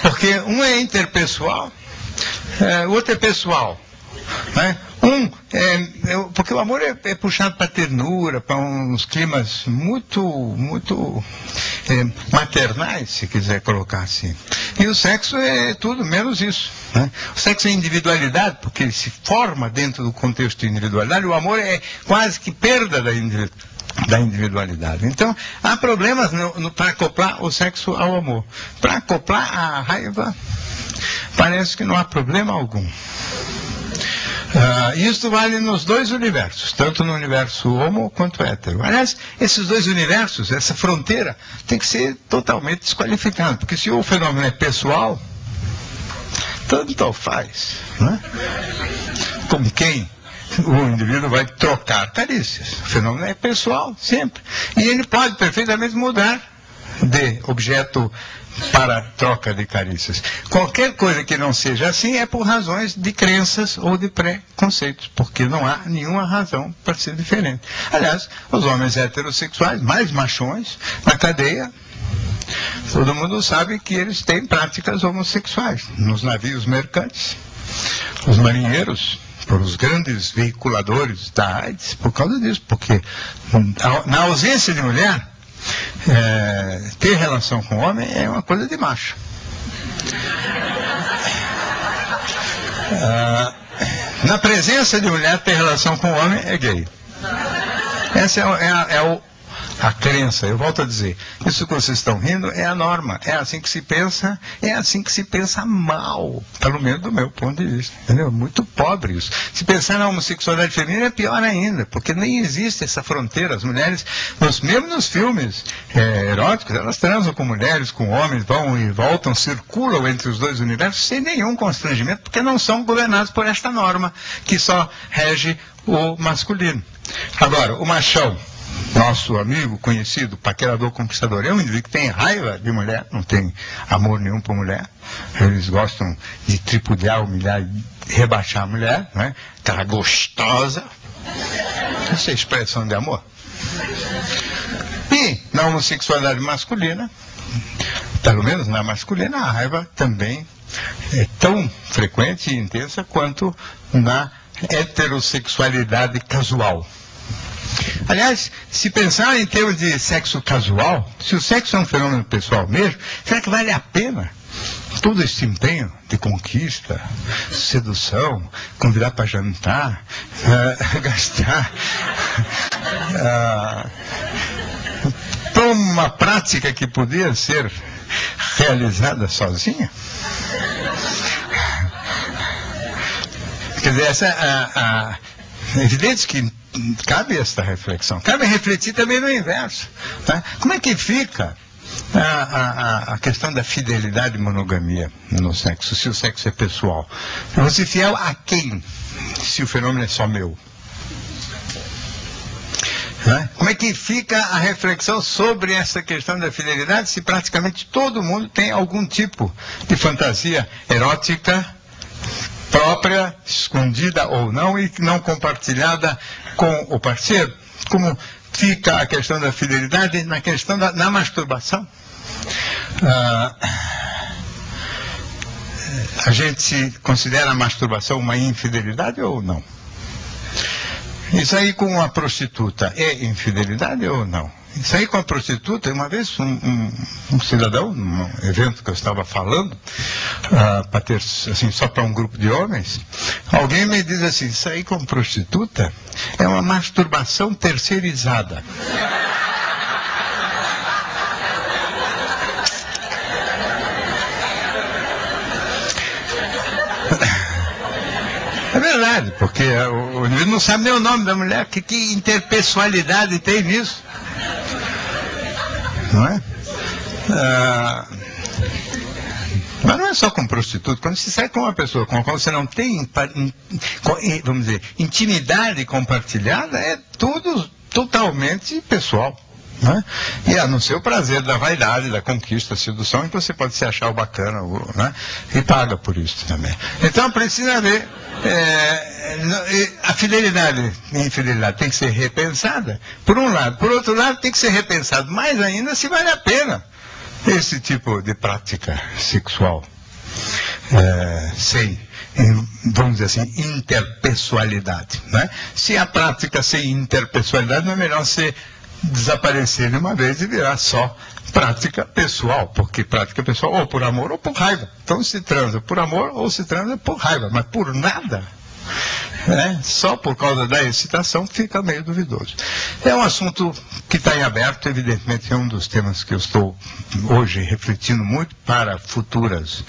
Porque um é interpessoal, o outro é pessoal. Né? Porque o amor é puxado para ternura, para uns climas muito maternais, se quiser colocar assim. E o sexo é tudo menos isso. Né? O sexo é individualidade, porque ele se forma dentro do contexto de individualidade. O amor é quase que perda da individualidade. Então, há problemas para acoplar o sexo ao amor. Para acoplar a raiva, parece que não há problema algum. Isso vale nos dois universos, tanto no universo homo quanto hétero. Aliás, esses dois universos, essa fronteira, tem que ser totalmente desqualificada, porque se o fenômeno é pessoal, tanto faz. Né? Com quem o indivíduo vai trocar carícias. O fenômeno é pessoal, sempre. E ele pode perfeitamente mudar de objeto para troca de carícias. Qualquer coisa que não seja assim é por razões de crenças ou de preconceitos, porque não há nenhuma razão para ser diferente. Aliás, os homens heterossexuais, mais machões, na cadeia, todo mundo sabe que eles têm práticas homossexuais. Nos navios mercantes, os marinheiros, por os grandes veiculadores da AIDS, por causa disso, porque na ausência de mulher, ter relação com homem é uma coisa de macho. Na presença de mulher, ter relação com homem é gay. Essa é a crença. Eu volto a dizer, isso que vocês estão rindo é a norma, é assim que se pensa, é assim que se pensa mal, pelo menos do meu ponto de vista, entendeu? Muito pobre isso. Se pensar na homossexualidade feminina é pior ainda, porque nem existe essa fronteira. As mulheres, mesmo nos filmes eróticos, elas transam com mulheres, com homens, vão e voltam, circulam entre os dois universos sem nenhum constrangimento, porque não são governados por esta norma que só rege o masculino. Agora, o machão, nosso amigo, conhecido, paquerador, conquistador, é um indivíduo que tem raiva de mulher, não tem amor nenhum por mulher. Eles gostam de tripudiar, humilhar e rebaixar a mulher, né? Aquela gostosa. Essa é a expressão de amor. E na homossexualidade masculina, pelo menos na masculina, a raiva também é tão frequente e intensa quanto na heterossexualidade casual. Aliás, se pensar em termos de sexo casual, se o sexo é um fenômeno pessoal mesmo, será que vale a pena todo esse empenho de conquista, sedução, convidar para jantar, gastar para uma prática que podia ser realizada sozinha? Quer dizer, é evidente que cabe esta reflexão. Cabe refletir também no inverso. Tá? Como é que fica a questão da fidelidade e monogamia no sexo, se o sexo é pessoal? Eu vou ser fiel a quem, se o fenômeno é só meu? Né? Como é que fica a reflexão sobre essa questão da fidelidade, se praticamente todo mundo tem algum tipo de fantasia erótica própria, escondida ou não, e não compartilhada com o parceiro? Como fica a questão da fidelidade na questão na masturbação? A gente considera a masturbação uma infidelidade ou não? Isso aí com a prostituta é infidelidade ou não? Isso aí com a prostituta, uma vez um cidadão, num evento que eu estava falando, para ter, assim, só para um grupo de homens, alguém me diz assim, isso aí com prostituta é uma masturbação terceirizada. É verdade, porque o indivíduo não sabe nem o nome da mulher, que interpessoalidade tem nisso? Não é? Mas não é só com prostituta. Quando você sai com uma pessoa com a qual você não tem, vamos dizer, intimidade compartilhada, é tudo totalmente pessoal. Né? E a não ser o prazer da vaidade, da conquista, da sedução, em que você pode se achar o bacana, né? E paga por isso também. Então precisa haver a fidelidade e a infidelidade tem que ser repensada, por um lado. Por outro lado, tem que ser repensado mais ainda se vale a pena esse tipo de prática sexual. sem, vamos dizer assim, interpessoalidade, né? Se a prática sem interpessoalidade, não é melhor você desaparecer de uma vez e virar só prática pessoal, porque prática pessoal ou por amor ou por raiva. Então se transa por amor ou se transa por raiva, mas por nada, né? Só por causa da excitação fica meio duvidoso. É um assunto que está em aberto, evidentemente é um dos temas que eu estou hoje refletindo muito para futuras,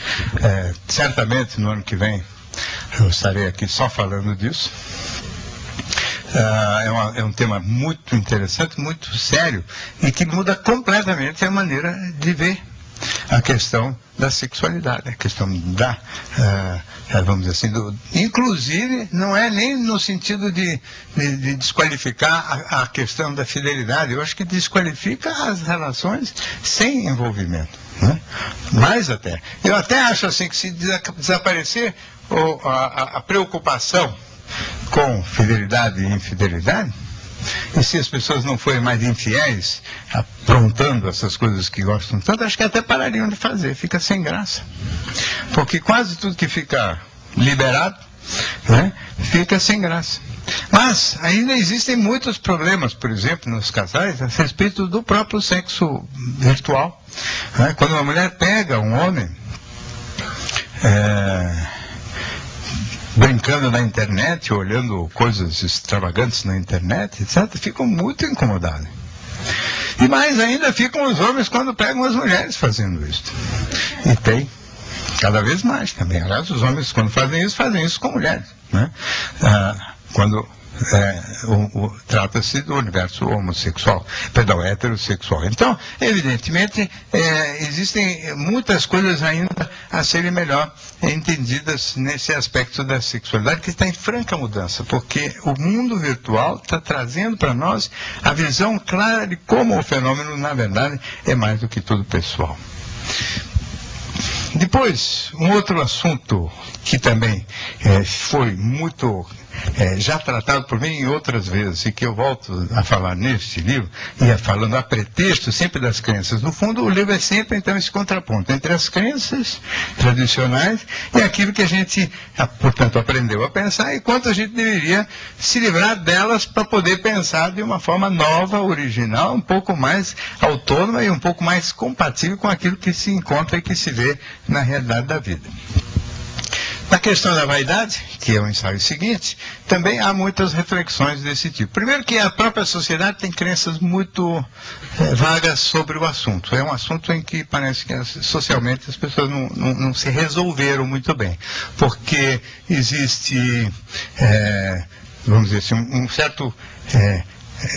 certamente no ano que vem eu estarei aqui só falando disso. É um tema muito interessante, muito sério, e que muda completamente a maneira de ver a questão da sexualidade, a questão da, vamos dizer assim, inclusive não é nem no sentido de desqualificar a questão da fidelidade, eu acho que desqualifica as relações sem envolvimento, né? Mais até. Eu até acho assim que se desaparecer a preocupação com fidelidade e infidelidade, e se as pessoas não forem mais infiéis, aprontando essas coisas que gostam tanto, acho que até parariam de fazer, fica sem graça. Porque quase tudo que fica liberado, né, fica sem graça. Mas ainda existem muitos problemas, por exemplo, nos casais, a respeito do próprio sexo virtual, né? Quando uma mulher pega um homem brincando na internet, olhando coisas extravagantes na internet, etc., ficam muito incomodados. E mais ainda ficam os homens quando pegam as mulheres fazendo isso. E tem cada vez mais também. Aliás, os homens, quando fazem isso com mulheres, né? Quando trata-se do universo homossexual, perdão, heterossexual. Então, evidentemente, existem muitas coisas ainda a serem melhor entendidas nesse aspecto da sexualidade, que está em franca mudança, porque o mundo virtual está trazendo para nós a visão clara de como o fenômeno, na verdade, é mais do que tudo pessoal. Depois, um outro assunto que também foi muito já tratado por mim em outras vezes, e que eu volto a falar neste livro, e falando a pretexto sempre das crenças. No fundo, o livro é sempre, então, esse contraponto entre as crenças tradicionais e aquilo que a gente, portanto, aprendeu a pensar, e quanto a gente deveria se livrar delas para poder pensar de uma forma nova, original, um pouco mais autônoma e um pouco mais compatível com aquilo que se encontra e que se vê na realidade da vida. Na questão da vaidade, que é o ensaio seguinte, também há muitas reflexões desse tipo. Primeiro que a própria sociedade tem crenças muito vagas sobre o assunto. É um assunto em que parece que socialmente as pessoas não se resolveram muito bem. Porque existe, vamos dizer assim, um certo...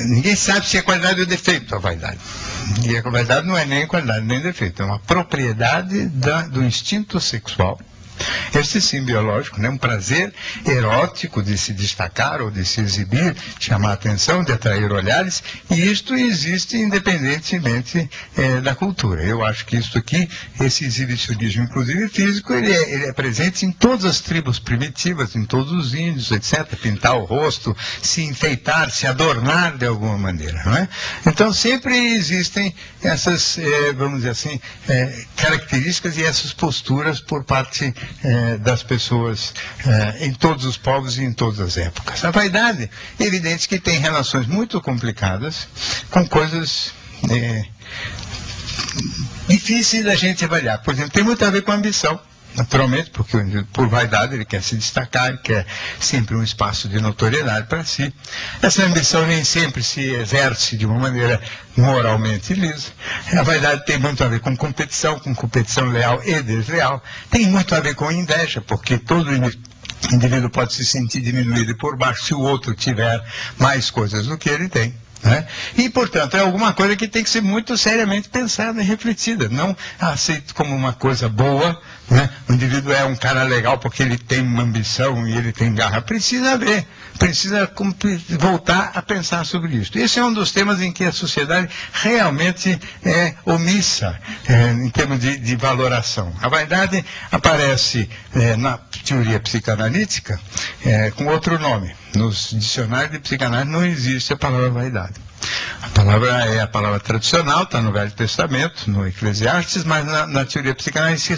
ninguém sabe se é qualidade ou defeito a vaidade. E a vaidade não é nem qualidade nem defeito, é uma propriedade do instinto sexual. Este sim biológico, né? Um prazer erótico de se destacar ou de se exibir, chamar a atenção, de atrair olhares, e isto existe independentemente da cultura. Eu acho que isto aqui, esse exibicionismo, inclusive físico, ele é presente em todas as tribos primitivas, em todos os índios, etc. Pintar o rosto, se enfeitar, se adornar de alguma maneira, não é? Então sempre existem essas, vamos dizer assim, características e essas posturas por parte das pessoas em todos os povos e em todas as épocas. A vaidade é evidente que tem relações muito complicadas com coisas difíceis da gente avaliar. Por exemplo, tem muito a ver com a ambição. Naturalmente, porque por vaidade ele quer se destacar, ele quer sempre um espaço de notoriedade para si. Essa ambição nem sempre se exerce de uma maneira moralmente lisa. A vaidade tem muito a ver com competição leal e desleal. Tem muito a ver com inveja, porque todo indivíduo pode se sentir diminuído por baixo se o outro tiver mais coisas do que ele tem. Né? E, portanto, é alguma coisa que tem que ser muito seriamente pensada e refletida, não aceito como uma coisa boa, né? O indivíduo é um cara legal porque ele tem uma ambição e ele tem garra. Precisa ver, precisa voltar a pensar sobre isso. Esse é um dos temas em que a sociedade realmente é omissa em termos de valoração. A vaidade aparece na teoria psicanalítica com outro nome. Nos dicionários de psicanálise não existe a palavra vaidade. A palavra é a palavra tradicional, está no Velho Testamento, no Eclesiastes, mas na teoria psicanalítica